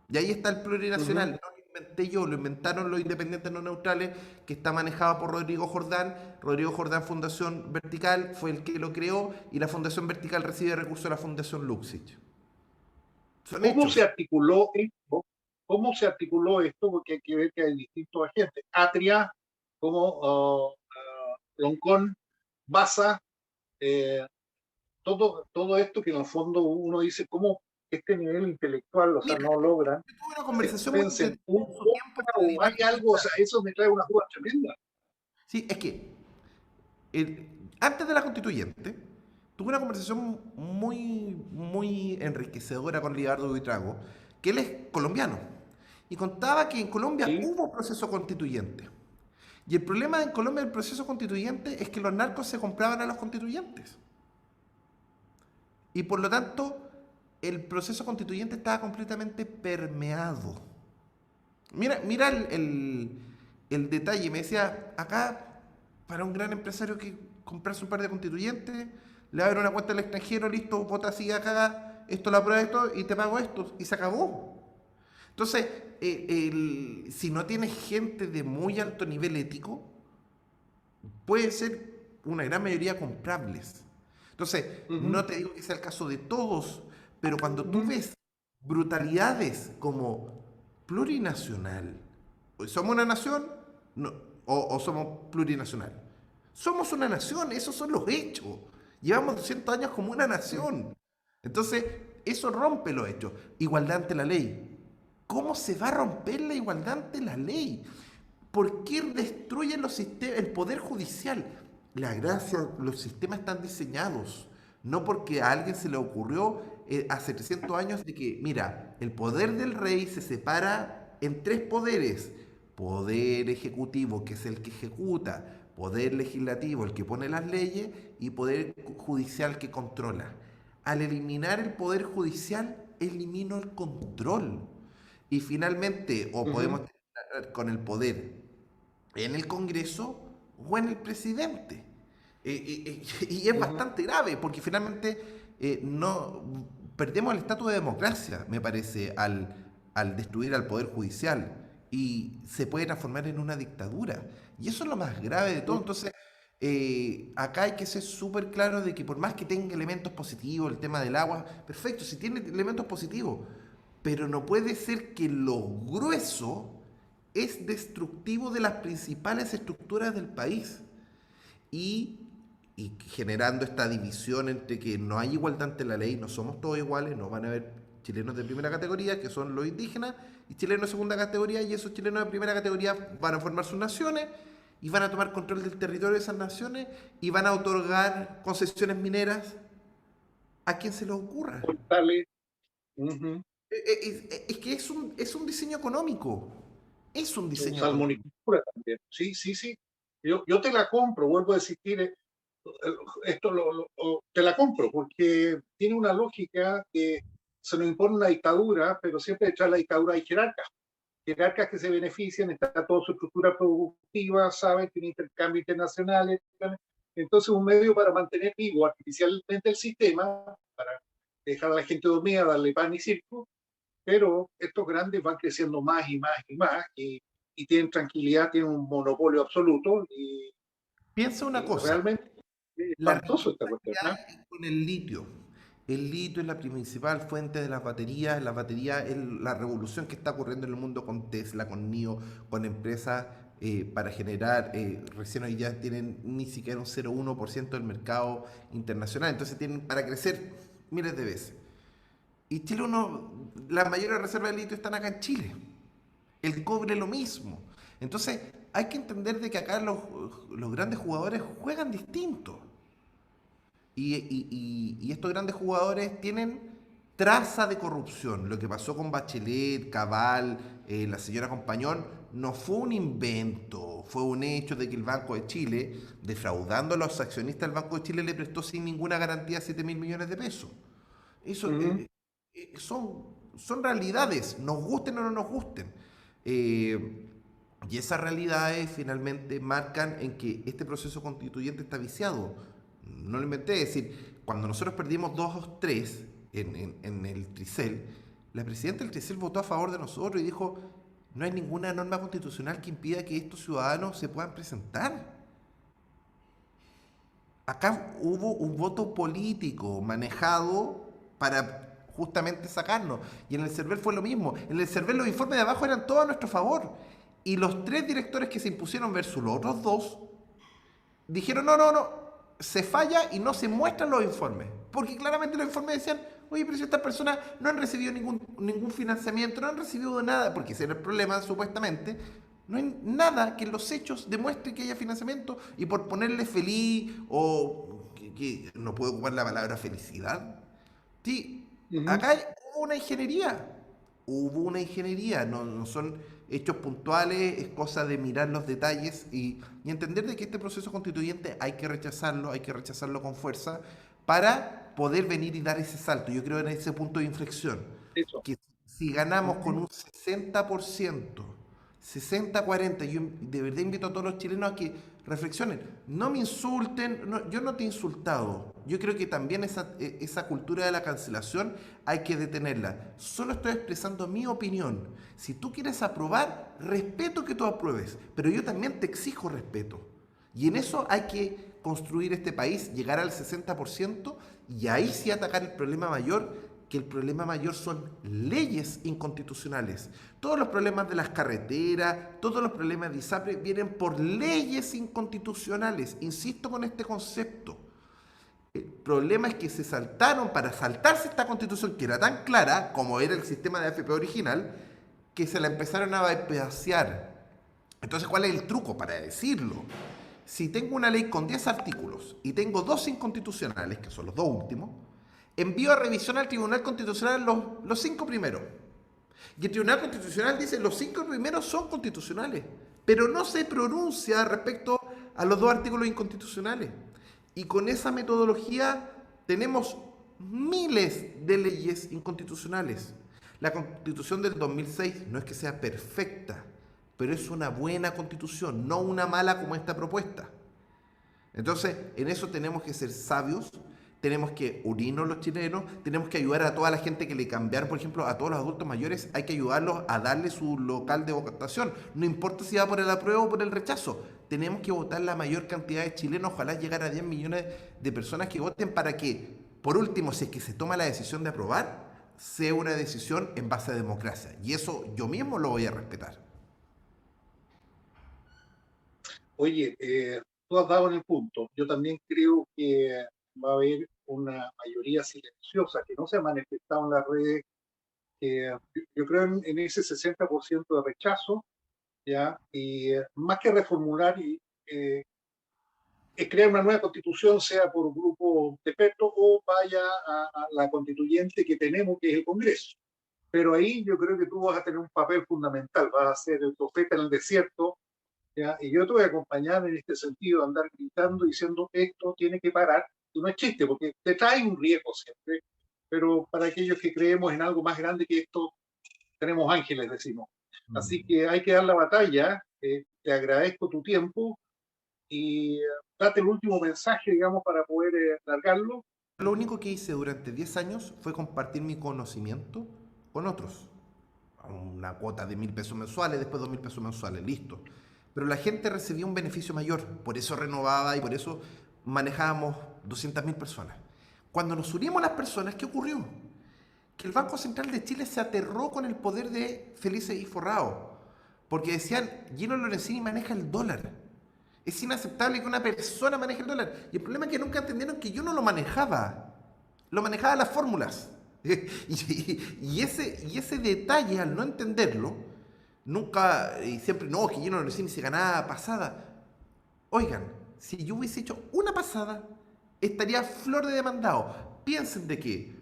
Y ahí está el plurinacional. Ujú. No lo inventé yo, lo inventaron los independientes no neutrales, que está manejado por Rodrigo Jordán. Rodrigo Jordán Fundación Vertical fue el que lo creó y la Fundación Vertical recibe recursos de la Fundación Luxich. Son ¿Cómo se hechos. articuló esto? ¿Cómo se articuló esto? Porque hay que ver que hay distintos agentes. Atria, como Loncón, Baza, eh, todo esto que en el fondo uno dice, ¿cómo este nivel intelectual, o sea, Mira, no logran yo tuve una hacer conversación muy pensar en entretenida un en su tiempo contra entre o hay Divaldo y algo, o sea, Beltrán. eso me trae una duda tremenda. Sí, es que antes de la constituyente, tuve una conversación muy enriquecedora con Lidardo Buitrago, que él es colombiano, y contaba que en Colombia Sí. hubo proceso constituyente. Y el problema en Colombia del proceso constituyente es que los narcos se compraban a los constituyentes. Y por lo tanto, el proceso constituyente estaba completamente permeado. Mira el detalle. Me decía, acá, para un gran empresario que comprarse un par de constituyentes, le abre una cuenta al extranjero, listo, vota así acá, esto lo aprueba esto y te pago esto. Y se acabó. Entonces, si no tienes gente de muy alto nivel ético, puede ser una gran mayoría comprables. Entonces, Ujú, no te digo que sea el caso de todos, pero cuando tú ujú, ves brutalidades como plurinacional, ¿somos una nación? No, o somos plurinacional. Somos una nación, esos son los hechos. Llevamos 200 años como una ujú, nación. Entonces, eso rompe los hechos. Igualdad ante la ley. ¿Cómo se va a romper la igualdad ante la ley? ¿Por qué destruyen los sistemas, el poder judicial? La gracia, los sistemas están diseñados, no porque a alguien se le ocurrió hace 300 años de que, mira, el poder del rey se separa en tres poderes. Poder ejecutivo, que es el que ejecuta, poder legislativo, el que pone las leyes, y poder judicial que controla. Al eliminar el poder judicial, elimino el control. Y finalmente, o ujú, podemos con el poder en el Congreso o en el presidente. Y es ujú. bastante grave porque finalmente no perdemos el estatus de democracia, me parece, al destruir al Poder Judicial y se puede transformar en una dictadura. Y eso es lo más grave de todo. Entonces, acá hay que ser súper claro de que por más que tenga elementos positivos, el tema del agua, perfecto, si tiene elementos positivos, pero no puede ser que lo grueso es destructivo de las principales estructuras del país y, y generando esta división entre que no hay igualdad ante la ley, no somos todos iguales, no van a haber chilenos de primera categoría, que son los indígenas, y chilenos de segunda categoría, y esos chilenos de primera categoría van a formar sus naciones y van a tomar control del territorio de esas naciones y van a otorgar concesiones mineras a quien se les ocurra. Portales, ujú. Es que es un diseño económico. Es un diseño económico. Salmonicultura también. Sí, sí, sí. Yo te la compro, vuelvo a insistir, esto te la compro, porque tiene una lógica que se nos impone una dictadura, pero siempre detrás de la dictadura hay jerarcas que se benefician, está toda su estructura productiva, saben, tiene intercambio internacional, entonces un medio para mantener vivo artificialmente el sistema, para dejar a la gente dormida, darle pan y circo, pero estos grandes van creciendo más y más y más y tienen tranquilidad, tienen un monopolio absoluto Piensa una y cosa, realmente es la espantoso esta riqueza cuestión, que ¿no? hay con el litio. El litio es la principal fuente de las baterías es la revolución que está ocurriendo en el mundo con Tesla, con NIO, con empresas para generar, recién hoy ya tienen ni siquiera un 0,1% del mercado internacional, entonces tienen para crecer miles de veces. Y Chile, las mayores reservas de litio están acá en Chile. El cobre lo mismo. Entonces, hay que entender de que acá los grandes jugadores juegan distinto. Y estos grandes jugadores tienen traza de corrupción. Lo que pasó con Bachelet, Cabal, la señora Compañón, no fue un invento, fue un hecho de que el Banco de Chile, defraudando a los accionistas del Banco de Chile, le prestó sin ninguna garantía 7.000 millones de pesos. Eso Ujú. son realidades, nos gusten o no nos gusten. Eh, y esas realidades finalmente marcan en que este proceso constituyente está viciado. No lo inventé, es decir, cuando nosotros perdimos 2-3 en el Tricel, la presidenta del Tricel votó a favor de nosotros y dijo, no hay ninguna norma constitucional que impida que estos ciudadanos se puedan presentar. Acá hubo un voto político manejado para justamente sacarnos. Y en el CERVEL fue lo mismo. En el CERVEL los informes de abajo eran todos a nuestro favor. Y los tres directores que se impusieron versus los otros dos dijeron, no, no, no, se falla y no se muestran los informes. Porque claramente los informes decían, oye, pero si estas personas no han recibido ningún financiamiento, no han recibido nada, porque ese era el problema supuestamente, no hay nada que en los hechos demuestre que haya financiamiento y por ponerle feliz o que no puedo ocupar la palabra felicidad. Sí, Ujú. acá hubo una ingeniería. Hubo una ingeniería, no son hechos puntuales, es cosa de mirar los detalles y entender de que este proceso constituyente hay que rechazarlo con fuerza para poder venir y dar ese salto. Yo creo en ese punto de inflexión, Eso. que si ganamos con Ujú. un 60%, 60-40, yo de verdad invito a todos los chilenos a que reflexionen, no me insulten, yo no te he insultado, yo creo que también esa cultura de la cancelación hay que detenerla, solo estoy expresando mi opinión, si tú quieres aprobar, respeto que tú apruebes, pero yo también te exijo respeto, y en eso hay que construir este país, llegar al 60% y ahí sí atacar el problema mayor, que el problema mayor son leyes inconstitucionales. Todos los problemas de las carreteras, todos los problemas de ISAPRE vienen por leyes inconstitucionales. Insisto con este concepto. El problema es que se saltaron, para saltarse esta constitución que era tan clara como era el sistema de AFP original, que se la empezaron a bypasear. Entonces, ¿cuál es el truco para decirlo? Si tengo una ley con 10 artículos y tengo dos inconstitucionales, que son los dos últimos, envío a revisión al Tribunal Constitucional los cinco primeros. Y el Tribunal Constitucional dice los cinco primeros son constitucionales, pero no se pronuncia respecto a los dos artículos inconstitucionales. Y con esa metodología tenemos miles de leyes inconstitucionales. La constitución del 2006 no es que sea perfecta, pero es una buena constitución, no una mala como esta propuesta. Entonces, en eso tenemos que ser sabios, tenemos que unirnos los chilenos, tenemos que ayudar a toda la gente que le cambiaron, por ejemplo, a todos los adultos mayores, hay que ayudarlos a darle su local de votación. No importa si va por el apruebo o por el rechazo, tenemos que votar la mayor cantidad de chilenos, ojalá llegar a 10 millones de personas que voten para que, por último, si es que se toma la decisión de aprobar, sea una decisión en base a democracia. Y eso yo mismo lo voy a respetar. Oye, tú has dado en el punto. Yo también creo que va a haber una mayoría silenciosa que no se ha manifestado en las redes. Yo creo en ese 60% de rechazo, ¿ya? Y más que reformular eh, crear una nueva constitución, sea por grupo de expertos o vaya a la constituyente que tenemos, que es el Congreso. Pero ahí yo creo que tú vas a tener un papel fundamental, vas a ser el profeta en el desierto ¿ya? Y yo te voy a acompañar en este sentido, andar gritando, diciendo esto tiene que parar, y no es chiste, porque te trae un riesgo siempre, pero para aquellos que creemos en algo más grande que esto, tenemos ángeles, decimos. Así Mm. que hay que dar la batalla, te agradezco tu tiempo y date el último mensaje, digamos, para poder largarlo. Lo único que hice durante 10 años fue compartir mi conocimiento con otros. A una cuota de 1.000 pesos mensuales, después 2.000 pesos mensuales, listo. Pero la gente recibía un beneficio mayor, por eso renovaba y por eso manejábamos 200.000 personas. Cuando nos unimos las personas, ¿qué ocurrió? Que el Banco Central de Chile se aterró con el poder de Felices y Forrado, porque decían, Gino Lorenzini maneja el dólar. Es inaceptable que una persona maneje el dólar. Y el problema es que nunca entendieron que yo no lo manejaba. Lo manejaba las fórmulas. Y ese detalle, al no entenderlo, nunca, y siempre, no, que Gino Lorenzini se ganaba pasada. Oigan, si yo hubiese hecho una pasada, estaría flor de demandado. Piensen de que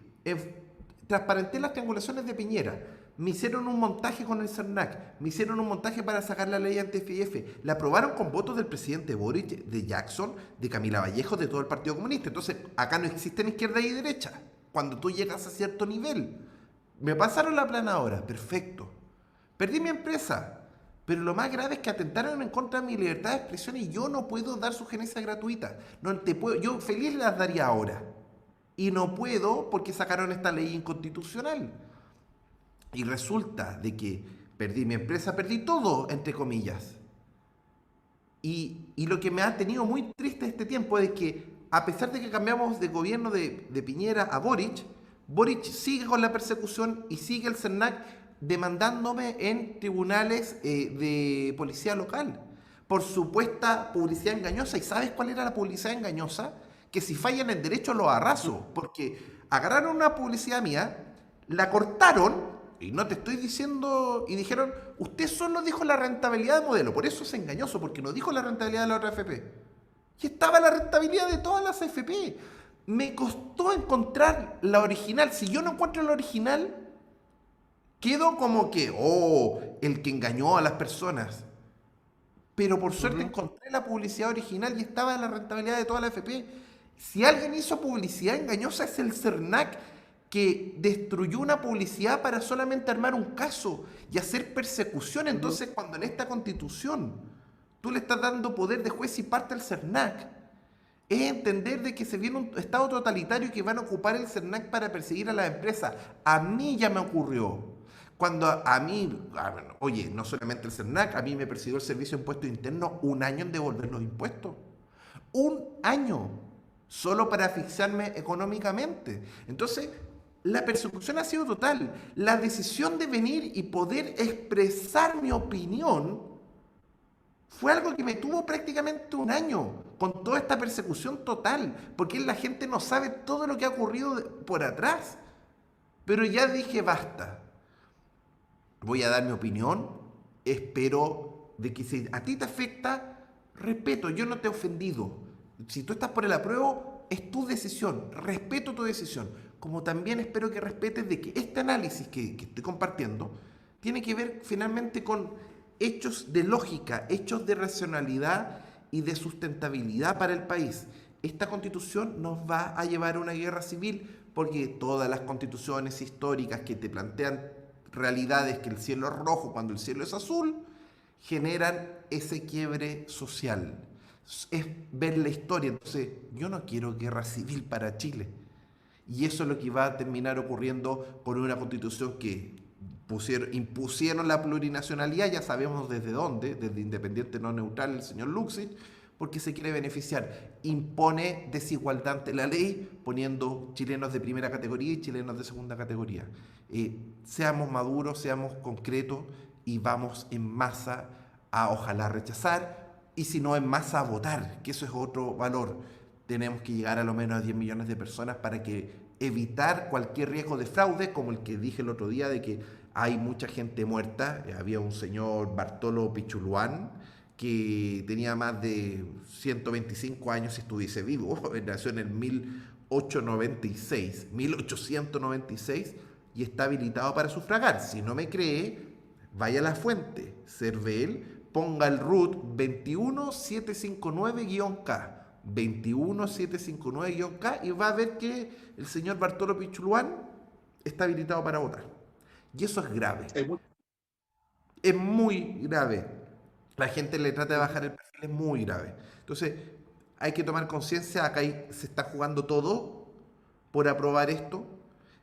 transparenté las triangulaciones de Piñera, me hicieron un montaje con el CERNAC, me hicieron un montaje para sacar la ley anti-FIF, la aprobaron con votos del presidente Boric, de Jackson, de Camila Vallejo, de todo el Partido Comunista. Entonces, acá no existen izquierda y derecha. Cuando tú llegas a cierto nivel, me pasaron la planadora, perfecto. Perdí mi empresa, pero lo más grave es que atentaron en contra de mi libertad de expresión y yo no puedo dar sugerencias gratuitas. No te puedo, yo feliz las daría ahora. Y no puedo porque sacaron esta ley inconstitucional. Y resulta de que perdí mi empresa, perdí todo, entre comillas. Y lo que me ha tenido muy triste este tiempo es que, a pesar de que cambiamos de gobierno de Piñera a Boric, Boric sigue con la persecución y sigue el CERNAC demandándome en tribunales de policía local por supuesta publicidad engañosa. ¿Y sabes cuál era la publicidad engañosa? Que si fallan el derecho lo arraso, porque agarraron una publicidad mía, la cortaron, y no te estoy diciendo, y dijeron, usted solo dijo la rentabilidad de modelo, por eso es engañoso, porque no dijo la rentabilidad de la otra FP. Y estaba la rentabilidad de todas las FP. Me costó encontrar la original. Si yo no encuentro la original, quedo como que, oh, el que engañó a las personas. Pero por suerte Ujú. encontré la publicidad original y estaba en la rentabilidad de toda la FP. Si alguien hizo publicidad engañosa es el CERNAC, que destruyó una publicidad para solamente armar un caso y hacer persecución. Ujú. Entonces, cuando en esta constitución tú le estás dando poder de juez y parte al CERNAC, es entender de que se viene un estado totalitario y que van a ocupar el CERNAC para perseguir a las empresas. A mí ya me ocurrió. Cuando a mí, bueno, oye, no solamente el CERNAC, a mí me persiguió el Servicio de Impuestos Internos un año en devolver los impuestos. Un año. Solo para asfixiarme económicamente. Entonces, la persecución ha sido total. La decisión de venir y poder expresar mi opinión fue algo que me tuvo prácticamente un año, con toda esta persecución total, porque la gente no sabe todo lo que ha ocurrido por atrás. Pero ya dije, basta, voy a dar mi opinión, espero de que si a ti te afecta, respeto, yo no te he ofendido. Si tú estás por el apruebo, es tu decisión, respeto tu decisión. Como también espero que respetes de que este análisis que estoy compartiendo tiene que ver finalmente con hechos de lógica, hechos de racionalidad y de sustentabilidad para el país. Esta constitución nos va a llevar a una guerra civil porque todas las constituciones históricas que te plantean realidades que el cielo es rojo cuando el cielo es azul, generan ese quiebre social. Es ver la historia. Entonces, yo no quiero guerra civil para Chile. Y eso es lo que va a terminar ocurriendo con una constitución que impusieron la plurinacionalidad, ya sabemos desde dónde, desde Independiente No Neutral, el señor Luxich, porque se quiere beneficiar. Impone desigualdad ante la ley, poniendo chilenos de primera categoría y chilenos de segunda categoría. Seamos maduros, seamos concretos y vamos en masa a ojalá rechazar, y si no en masa a votar, que eso es otro valor. Tenemos que llegar a lo menos a 10 millones de personas para que evitar cualquier riesgo de fraude, como el que dije el otro día de que hay mucha gente muerta. Había un señor Bartolo Pichuluán que tenía más de 125 años si estuviese vivo, nació en el 1896 y está habilitado para sufragar. Si no me cree, vaya a la fuente, CERVEL, ponga el root 21759-K. 21759-K y va a ver que el señor Bartolo Pichuluán está habilitado para votar. Y eso es grave. Es muy grave. La gente le trata de bajar el perfil, es muy grave. Entonces, hay que tomar conciencia, acá se está jugando todo por aprobar esto,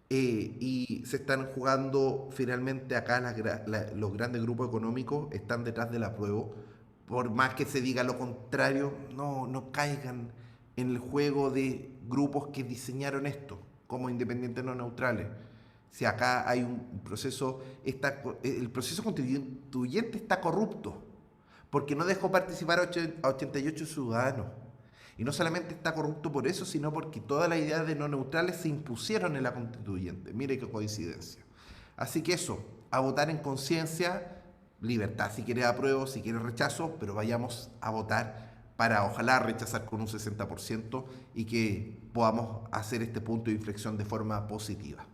y se están jugando finalmente acá los grandes grupos económicos están detrás del apruebo. Por más que se diga lo contrario, no caigan en el juego de grupos que diseñaron esto como independientes no neutrales. Si acá hay un proceso, el proceso constituyente está corrupto, porque no dejó participar a 88 ciudadanos. Y no solamente está corrupto por eso, sino porque todas las ideas de no neutrales se impusieron en la constituyente. Mire qué coincidencia. Así que eso, a votar en conciencia, libertad si quiere apruebo, si quiere rechazo, pero vayamos a votar para ojalá rechazar con un 60% y que podamos hacer este punto de inflexión de forma positiva.